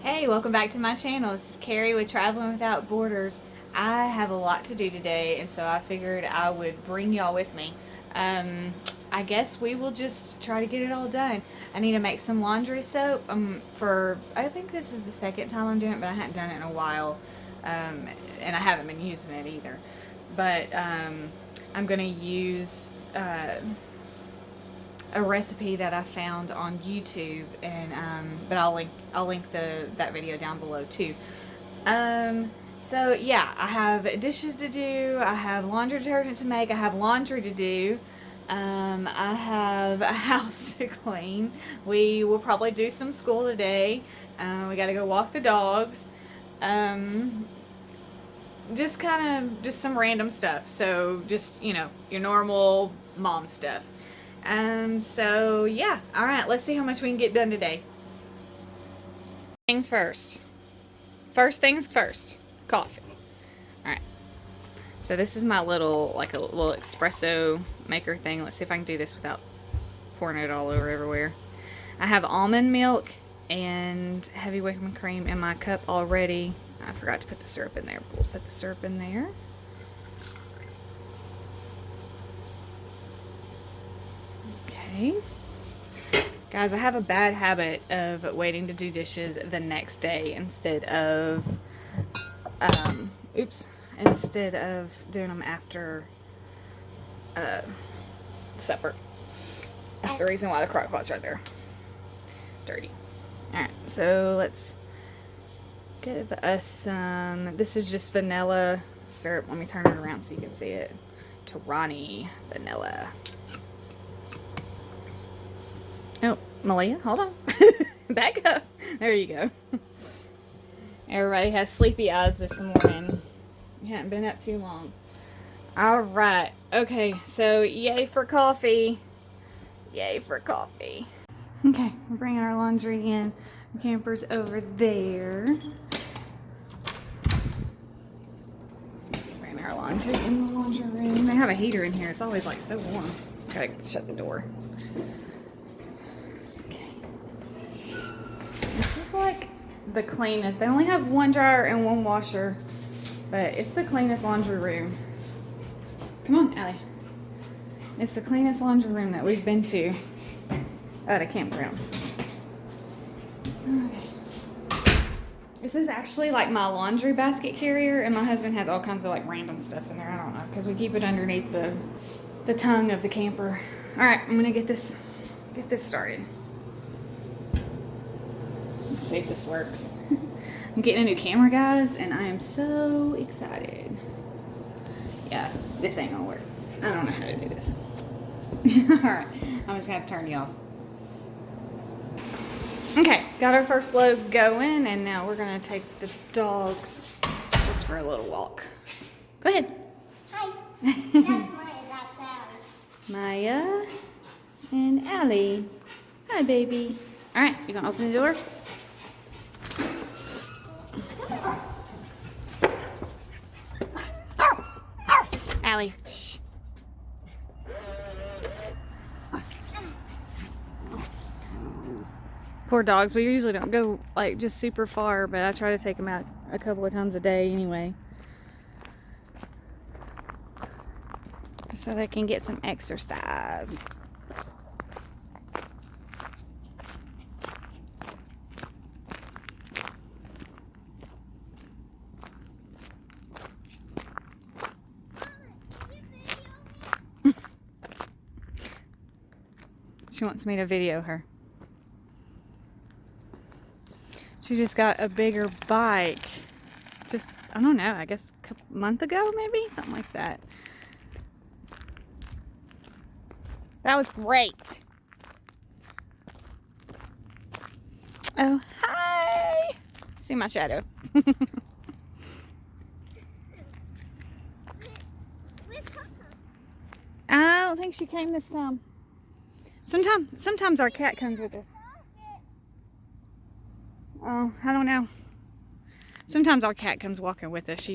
Hey, welcome back to my channel. This is Carrie with Traveling Without Borders. I have a lot to do today, and so I figured I would bring y'all with me. I guess we will just try to get it all done. I need to make some laundry soap. I think this is the second time I'm doing it, but I hadn't done it in a while, and I haven't been using it either. But I'm gonna use a recipe that I found on YouTube, and but I'll link that video down below too. So yeah, I have dishes to do, I have laundry detergent to make, I have laundry to do, I have a house to clean. We will probably do some school today. We got to go walk the dogs. Just some random stuff. So just, your normal mom stuff. So yeah, all right, let's see how much we can get done today. Things first. First things first, coffee. All right. So this is my little espresso maker thing. Let's see if I can do this without pouring it all over everywhere. I have almond milk and heavy whipping cream in my cup already. I forgot to put the syrup in there. We'll put the syrup in there. Okay. Guys, I have a bad habit of waiting to do dishes the next day instead of doing them after supper. That's the reason why the crock pot's right there. Dirty. Alright, so let's give us some. This is just vanilla syrup. Let me turn it around so you can see it. Torani vanilla. Oh, Malia, hold on. Back up. There you go. Everybody has sleepy eyes this morning. We hadn't been up too long. Alright. Okay, so yay for coffee. Yay for coffee. Okay, we're bringing our laundry in. The camper's over there. Bringing our laundry in the laundry room. They have a heater in here. It's always like so warm. Gotta shut the door. This is like the cleanest. They only have one dryer and one washer, but it's the cleanest laundry room. Come on, Allie. It's the cleanest laundry room that we've been to at a campground. Okay. This is actually like my laundry basket carrier, and my husband has all kinds of like random stuff in there. I don't know, because we keep it underneath the tongue of the camper. All right, I'm gonna get this started. Let's see if this works. I'm getting a new camera, guys, and I am so excited. Yeah, this ain't gonna work. I don't know how to do this. Alright, I'm just gonna turn you off. Okay, got our first load going, and now we're gonna take the dogs just for a little walk. Go ahead. Hi. That's Maya, that's Allie. Maya and Allie. Hi, baby. Alright, you gonna open the door? Allie, shh. Poor dogs. We usually don't go like just super far, but I try to take them out a couple of times a day anyway, just so they can get some exercise. She wants me to video her. She just got a bigger bike. Just, I don't know, I guess a month ago maybe? Something like that. That was great. Oh, hi. See my shadow. I don't think she came this time. Sometimes our cat comes with us. Oh, I don't know. Sometimes our cat comes walking with us.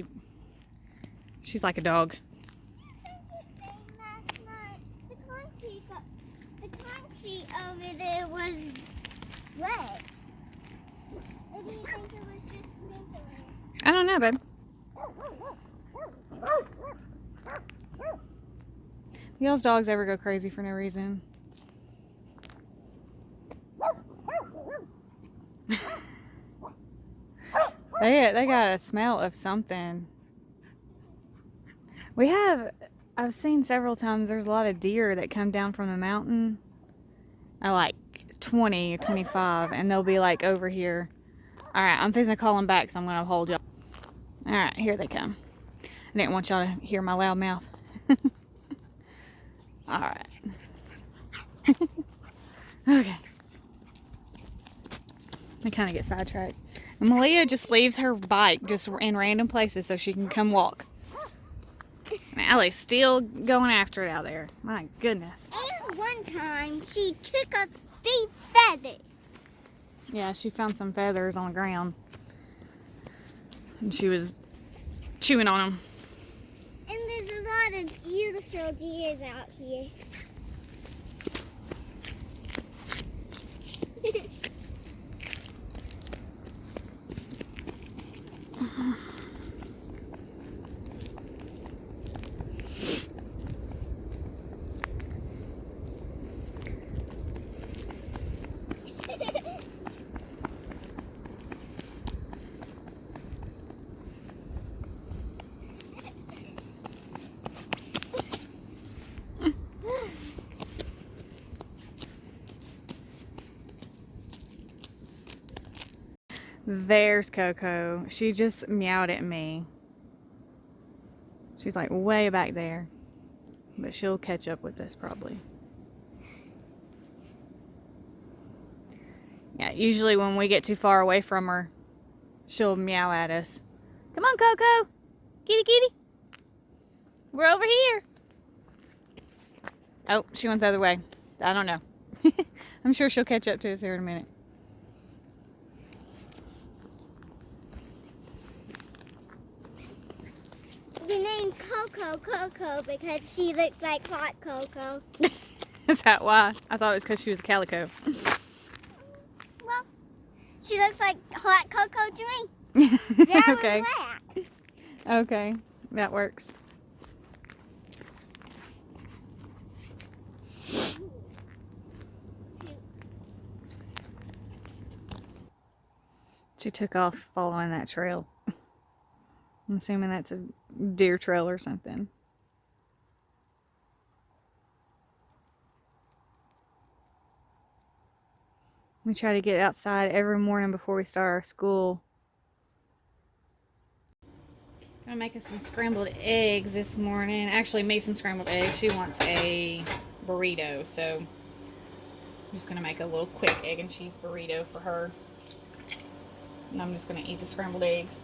She's like a dog. The concrete over there was wet. What do you think I don't know, babe. Y'all's dogs ever go crazy for no reason? They got a smell of something. I've seen several times there's a lot of deer that come down from the mountain at like 20 or 25, and they'll be like over here. Alright, I'm fixing to call them back, so I'm going to hold y'all. Alright, here they come. I didn't want y'all to hear my loud mouth. Alright. Okay. I kind of get sidetracked. And Malia just leaves her bike just in random places so she can come walk. And Allie's still going after it out there. My goodness. And one time, she took up Steve's feathers. Yeah, she found some feathers on the ground. And she was chewing on them. And there's a lot of beautiful deers out here. There's Coco. She just meowed at me. She's like way back there. But she'll catch up with us probably. Yeah, usually when we get too far away from her, she'll meow at us. Come on, Coco. Kitty, kitty. We're over here. Oh, she went the other way. I don't know. I'm sure she'll catch up to us here in a minute. We named Coco because she looks like hot cocoa. Is that why? I thought it was because she was a calico. Well, she looks like hot cocoa to me. Very Okay. black. Okay. That works. She took off following that trail. I'm assuming that's a deer trail or something. We try to get outside every morning before we start our school. Gonna make us some scrambled eggs this morning. Actually, made some scrambled eggs. She wants a burrito, so I'm just gonna make a little quick egg and cheese burrito for her. And I'm just gonna eat the scrambled eggs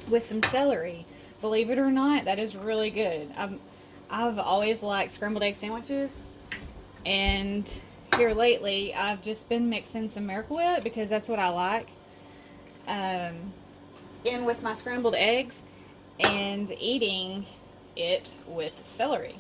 with some celery. Believe it or not, that is really good. I've always liked scrambled egg sandwiches, and here lately I've just been mixing some Miracle Whip because that's what I like. In with my scrambled eggs and eating it with celery.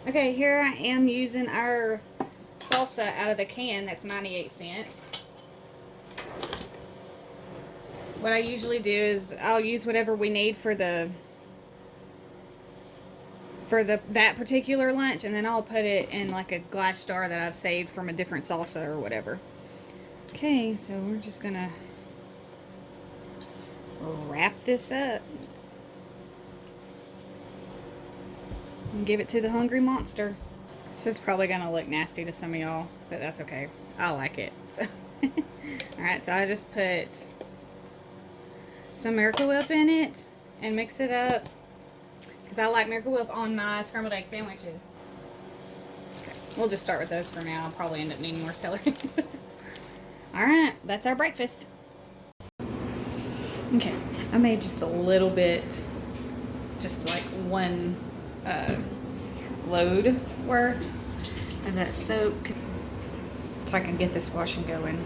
Okay, here I am using our salsa out of the can. That's 98 cents. What I usually do is I'll use whatever we need for that particular lunch, and then I'll put it in like a glass jar that I've saved from a different salsa or whatever. Okay, so we're just gonna wrap this up and give it to the hungry monster. This is probably gonna look nasty to some of y'all, but that's okay. I like it. So alright, so I just put some Miracle Whip in it and mix it up because I like Miracle Whip on my scrambled egg sandwiches. Okay, we'll just start with those for now. I'll probably end up needing more celery. All right, that's our breakfast. Okay, I made just a little bit, just like one load worth of that soap, so I can get this washing going.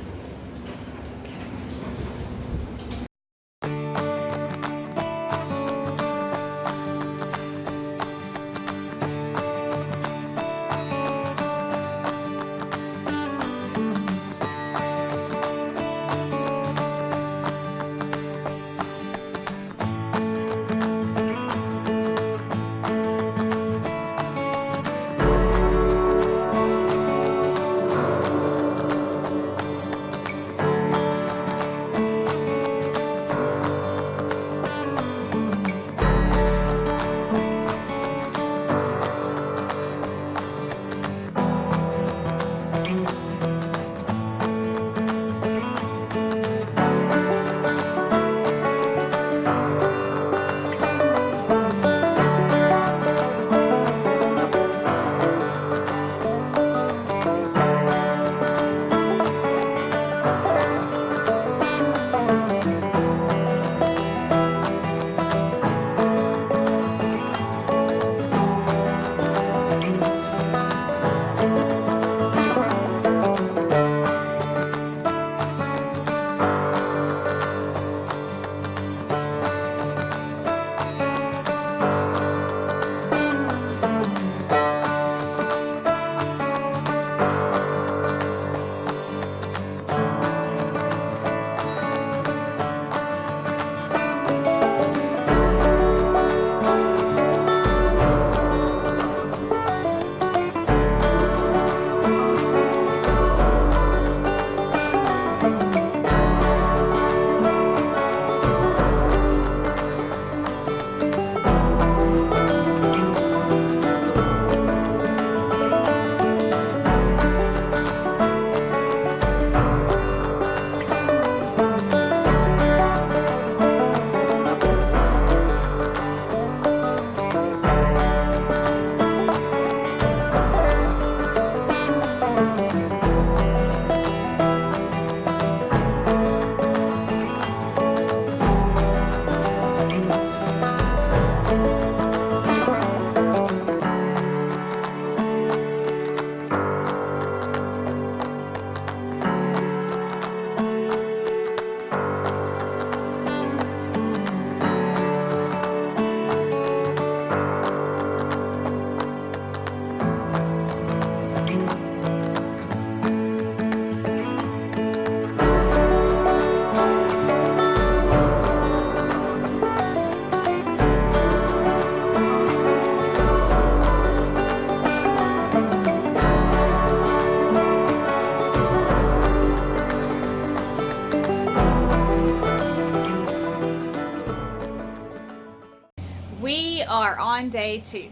We are on day 2.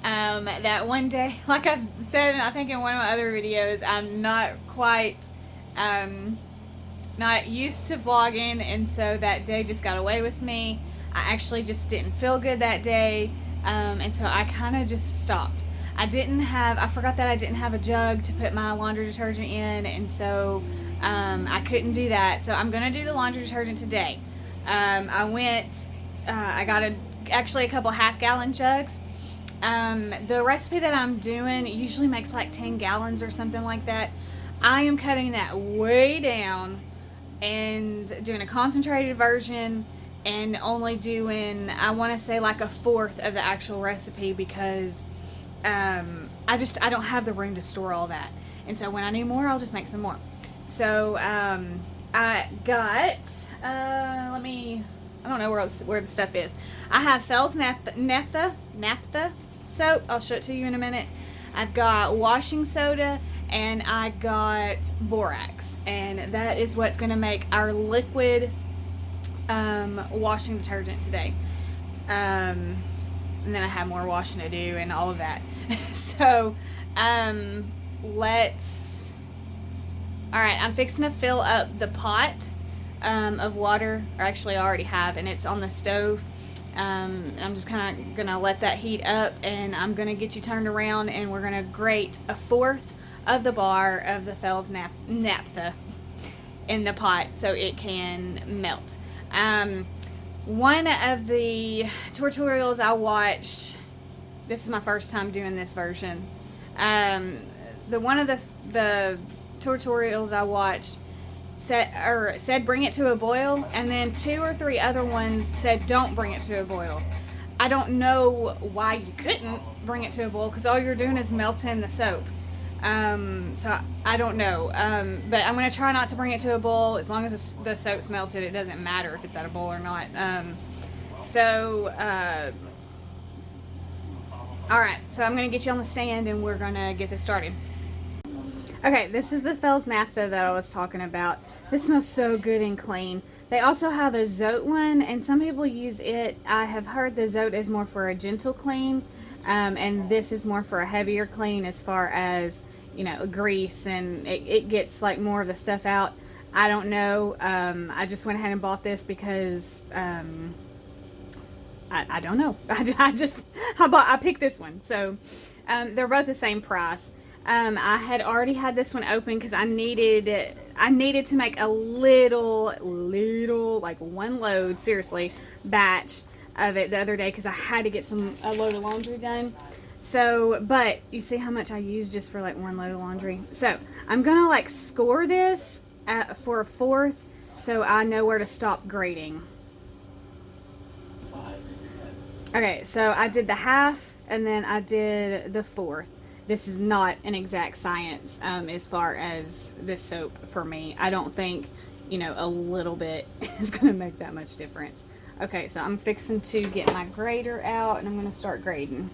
That one day, like I've said, I think in one of my other videos, I'm not quite not used to vlogging, and so that day just got away with me. I actually just didn't feel good that day, and so I kind of just stopped. I forgot that I didn't have a jug to put my laundry detergent in, and so I couldn't do that. So I'm gonna do the laundry detergent today. I got actually a couple half-gallon jugs. The recipe that I'm doing usually makes like 10 gallons or something like that. I am cutting that way down and doing a concentrated version, and only doing, I want to say, like a fourth of the actual recipe, because I don't have the room to store all that, and so when I need more, I'll just make some more. So I got I don't know where the stuff is. I have Fel's naphtha soap. I'll show it to you in a minute. I've got washing soda, and I got borax, and that is what's going to make our liquid washing detergent today. And then I have more washing to do and all of that. So alright, I'm fixing to fill up the pot of water, or actually I already have, and it's on the stove. I'm just kind of gonna let that heat up, and I'm gonna get you turned around, and we're gonna grate 1/4 of the bar of the Fells naphtha in the pot so it can melt. One of the tutorials I watched, this is my first time doing this version. One of the tutorials I watched said bring it to a boil, and then 2 or 3 other ones said don't bring it to a boil. I don't know why you couldn't bring it to a boil, because all you're doing is melting the soap. So I don't know, but I'm going to try not to bring it to a boil. As long as the soap's melted, it doesn't matter if it's at a boil or not. Alright, so I'm going to get you on the stand, and we're going to get this started. Okay, this is the Fells naphtha that I was talking about. This smells so good and clean. They also have a Zote one, and some people use it. I have heard the Zote is more for a gentle clean, and this is more for a heavier clean as far as, you know, grease, and it gets like more of the stuff out. I don't know. I just went ahead and bought this because I don't know. I picked this one. So they're both the same price. I had already had this one open because I needed to make a little, like 1 load, seriously, batch of it the other day because I had to get a load of laundry done. So, but you see how much I used just for like 1 load of laundry. So I'm gonna like score this for 1/4 so I know where to stop grating. Okay, so I did the 1/2 and then I did the 1/4. This is not an exact science as far as this soap for me. I don't think, you know, a little bit is going to make that much difference. Okay, so I'm fixing to get my grater out, and I'm going to start grating.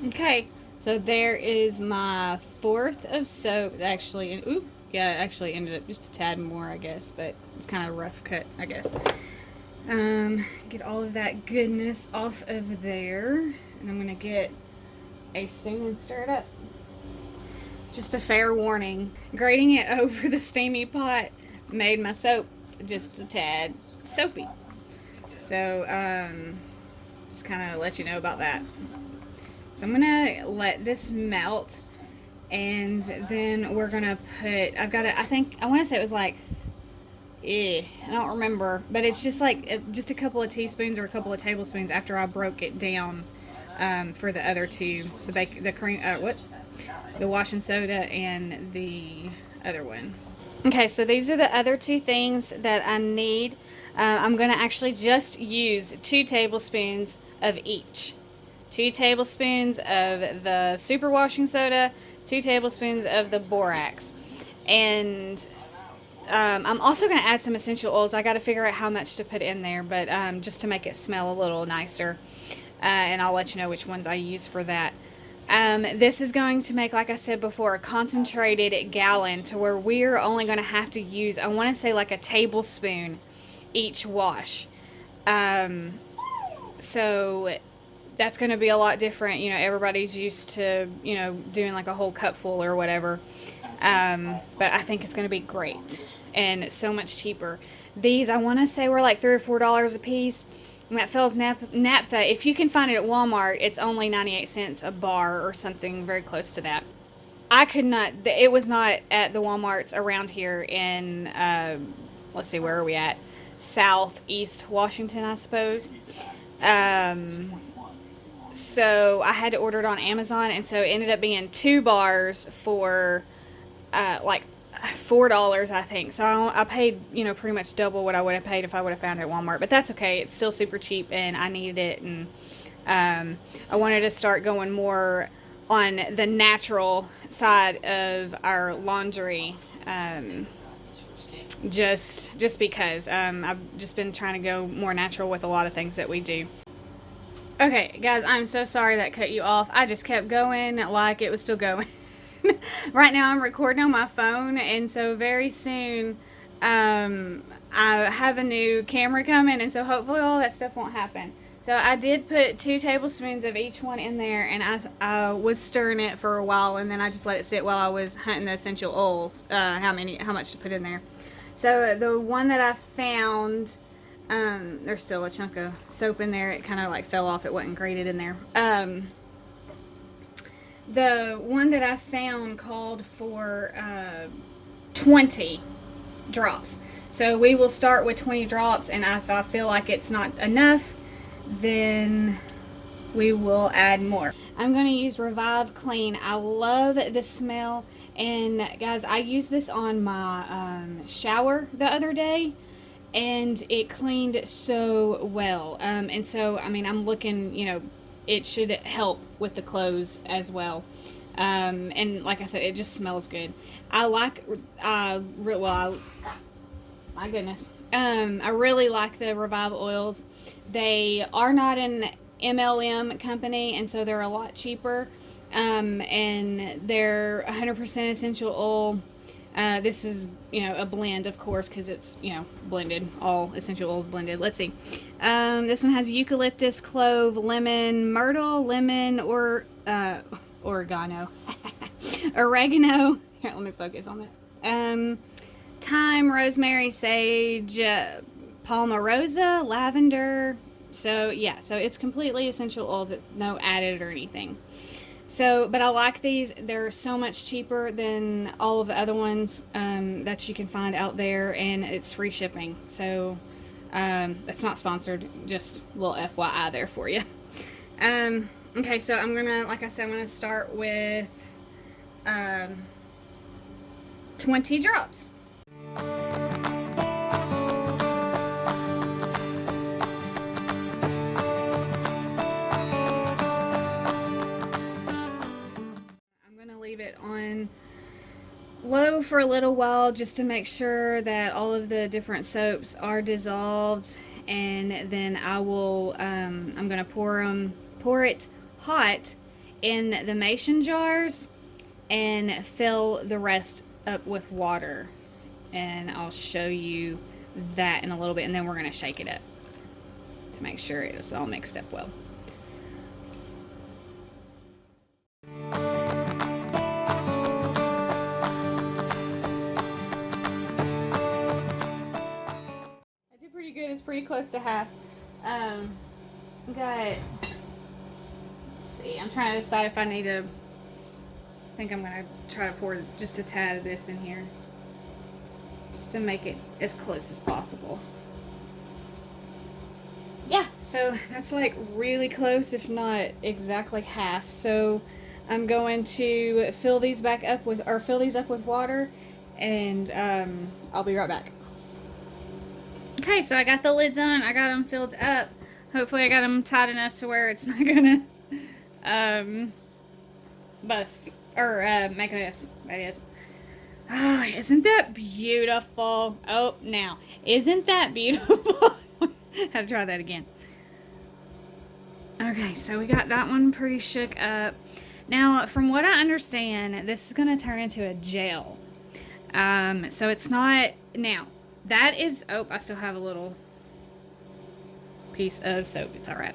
Okay, so there is my 1/4 of soap. Actually, it actually ended up just a tad more, I guess, but it's kind of rough cut, I guess. Get all of that goodness off of there, and I'm gonna get a spoon and stir it up. Just a fair warning, grating it over the steamy pot made my soap just a tad soapy. So, just kind of let you know about that. So I'm gonna let this melt, and then we're gonna put, I want to say it was like, I don't remember, but it's just like, just a couple of teaspoons or a couple of tablespoons after I broke it down, for the other two, the washing soda and the other one. Okay, so these are the other 2 things that I need. I'm gonna actually just use 2 tablespoons of each. 2 tablespoons of the super washing soda, 2 tablespoons of the borax. And I'm also going to add some essential oils. I got to figure out how much to put in there, but just to make it smell a little nicer. And I'll let you know which ones I use for that. This is going to make, like I said before, a concentrated gallon to where we're only going to have to use, I want to say like a tablespoon each wash. So that's going to be a lot different. You know, everybody's used to, you know, doing like a whole cupful or whatever. But I think it's going to be great and so much cheaper. These, I want to say, were like $3 or $4 a piece. And that Fells naphtha, if you can find it at Walmart, it's only 98 cents a bar or something very close to that. I could not, it was not at the Walmarts around here in, let's see, where are we at? Southeast Washington, I suppose. So I had to order it on Amazon, and so it ended up being 2 bars for like $4, I think. So I paid, you know, pretty much double what I would have paid if I would have found it at Walmart. But that's okay. It's still super cheap, and I needed it, and I wanted to start going more on the natural side of our laundry. Just because I've just been trying to go more natural with a lot of things that we do. Okay, guys, I'm so sorry that cut you off. I just kept going like it was still going. Right now I'm recording on my phone, and so very soon I have a new camera coming, and so hopefully all that stuff won't happen. So I did put 2 tablespoons of each one in there, and I was stirring it for a while, and then I just let it sit while I was hunting the essential oils, how much to put in there. So the one that I found, there's still a chunk of soap in there. It kind of like fell off. It wasn't grated in there. The one that I found called for 20 drops. So we will start with 20 drops, and if I feel like it's not enough, then we will add more. I'm going to use Revive Clean. I love the smell, and guys, I used this on my shower the other day, and it cleaned so well. And so, I mean, I'm looking, it should help with the clothes as well. And like I said, it just smells good. My goodness. I really like the Revive oils. They are not an MLM company, and so they're a lot cheaper. And they're 100% essential oil. This is, a blend, of course, because it's, blended, all essential oils blended. Let's see. This one has eucalyptus, clove, lemon, myrtle, lemon, or oregano. Oregano. Here, let me focus on that. Thyme, rosemary, sage, palmarosa, lavender. So, yeah, so it's completely essential oils. It's no added or anything. So, but I like these. They're so much cheaper than all of the other ones that you can find out there, and it's free shipping. So, it's not sponsored, just a little FYI there for you. Okay, so I'm gonna start with 20 drops. Leave it on low for a little while just to make sure that all of the different soaps are dissolved, and then I will I'm gonna pour it hot in the mason jars and fill the rest up with water, and I'll show you that in a little bit, and then we're gonna shake it up to make sure it's all mixed up well. Good. It's pretty close to half. Let's see. I'm trying to decide if I need to. I think I'm gonna try to pour just a tad of this in here, just to make it as close as possible. Yeah. So that's like really close, if not exactly half. So I'm going to fill these up with water, and I'll be right back. Okay, so I got the lids on. I got them filled up. Hopefully I got them tight enough to where it's not gonna bust or make a mess. That is. Oh, isn't that beautiful? Oh, now, isn't that beautiful? Have to try that again. Okay, so we got that one pretty shook up. Now, from what I understand, this is gonna turn into a gel. So it's not now. That is, I still have a little piece of soap. It's all right.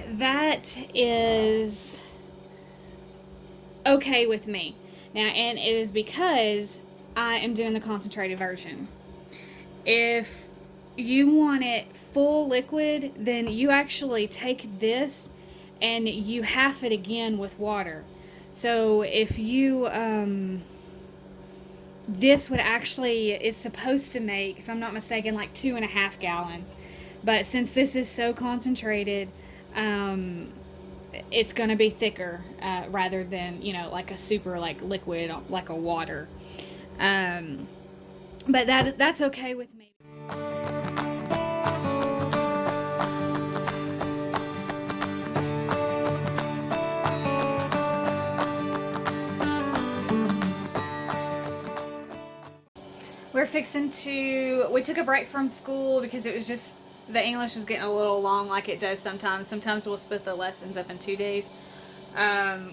That is okay with me. Now, and it is because I am doing the concentrated version. If you want it full liquid, then you actually take this and you half it again with water. So if you, this would actually is supposed to make, if I'm not mistaken, like 2.5 gallons. But since this is so concentrated, it's going to be thicker rather than, like a super like liquid, like a water. But that's okay with me. We took a break from school because it was just, the English was getting a little long like it does sometimes. Sometimes we'll split the lessons up in 2 days.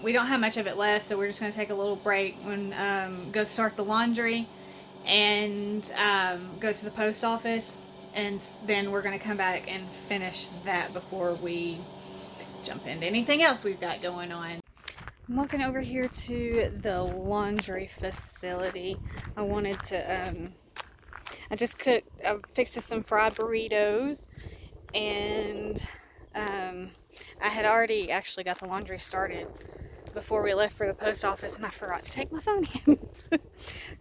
We don't have much of it left, so we're just going to take a little break and go start the laundry and go to the post office, and then we're going to come back and finish that before we jump into anything else we've got going on. I'm walking over here to the laundry facility. I wanted to, I fixed some fried burritos, and I had already actually got the laundry started before we left for the post office, and I forgot to take my phone in.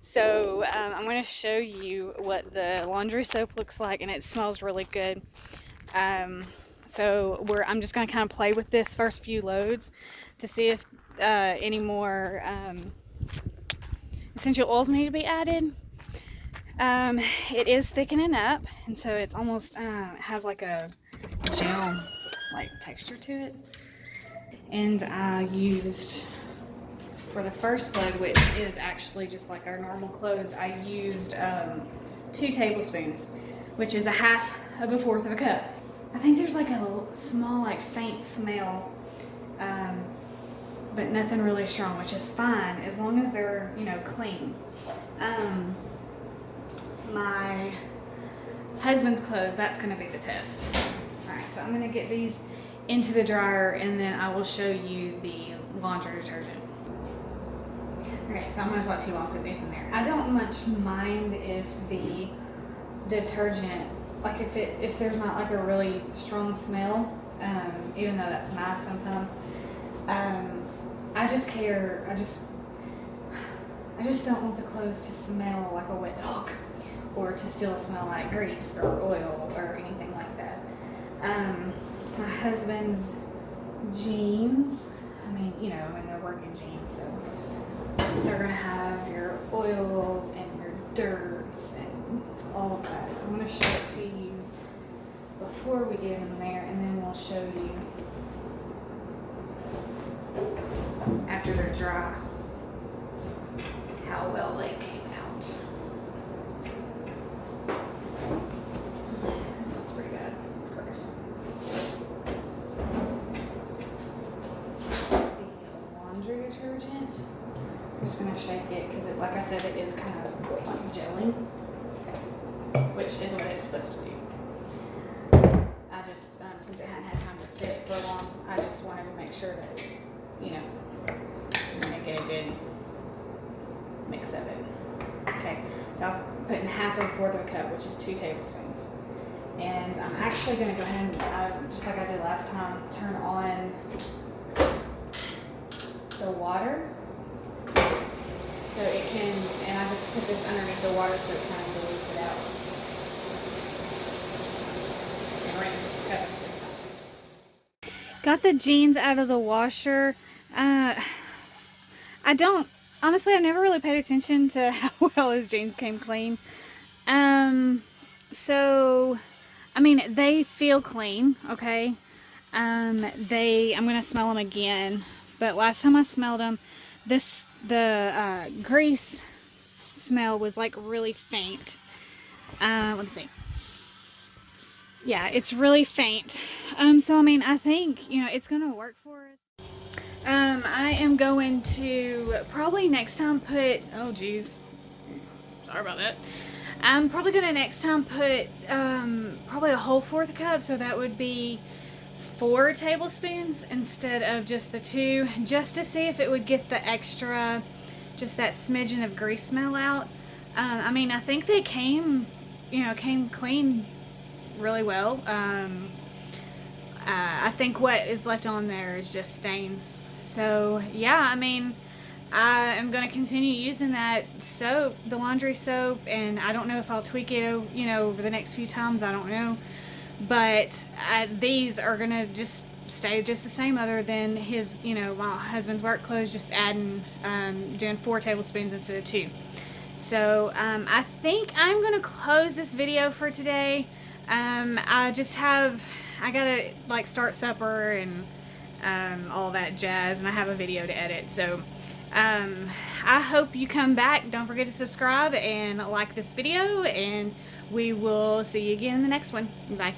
So I'm going to show you what the laundry soap looks like, and it smells really good. So I'm just going to kind of play with this first few loads to see if any more essential oils need to be added. It is thickening up, and so it's almost has like a gel like texture to it. And I used, for the first load, which is actually just like our normal clothes, I used 2 tablespoons, which is 1/4 of a cup. I think there's like a small, like faint smell, but nothing really strong, which is fine as long as they're, clean. My husband's clothes, that's going to be the test. Alright, so I'm going to get these into the dryer, and then I will show you the laundry detergent. Okay, so I'm going to talk to you while I put these in there. I don't much mind if the detergent, like if there's not like a really strong smell, even though that's nice sometimes. I just don't want the clothes to smell like a wet dog, or to still smell like grease or oil or anything like that. My husband's jeans, they're working jeans, so they're gonna have your oils and your dirts and all of that. So I'm gonna show it to you before we get in there, and then we'll show you after they're dry how well they came out. This one's pretty bad. It's gross. The laundry detergent, I'm just going to shake it because, like I said, it is kind of like gelling, which is what it's supposed to do. I just, since it hadn't had time to sit for long, I just wanted to make sure that it's, get a good mix of it. Okay, so I'm putting 1/4 of a cup, which is 2 tablespoons. And I'm actually going to go ahead and, just like I did last time, turn on the water so it can, and I just put this underneath the water so it kind of dilutes it out. And rinse the cup. Got the jeans out of the washer. I've never really paid attention to how well his jeans came clean. So, they feel clean, okay? I'm gonna smell them again, but last time I smelled them, the grease smell was like really faint. Let me see. Yeah, it's really faint. So I think, it's gonna work for us. I am going to probably next time put, oh geez, sorry about that. I'm probably going to next time put probably a whole 1/4 cup, so that would be 4 tablespoons instead of just the 2, just to see if it would get the extra, just that smidgen of grease smell out. I think they came clean really well. I think what is left on there is just stains. So yeah, I am going to continue using that soap, the laundry soap, and I don't know if I'll tweak it, over the next few times. I don't know. But these are going to just stay just the same, other than his, my husband's work clothes, just adding, doing 4 tablespoons instead of 2. So I think I'm going to close this video for today. I gotta start supper and all that jazz, and I have a video to edit. So I hope you come back. Don't forget to subscribe and like this video, and we will see you again in the next one. Bye.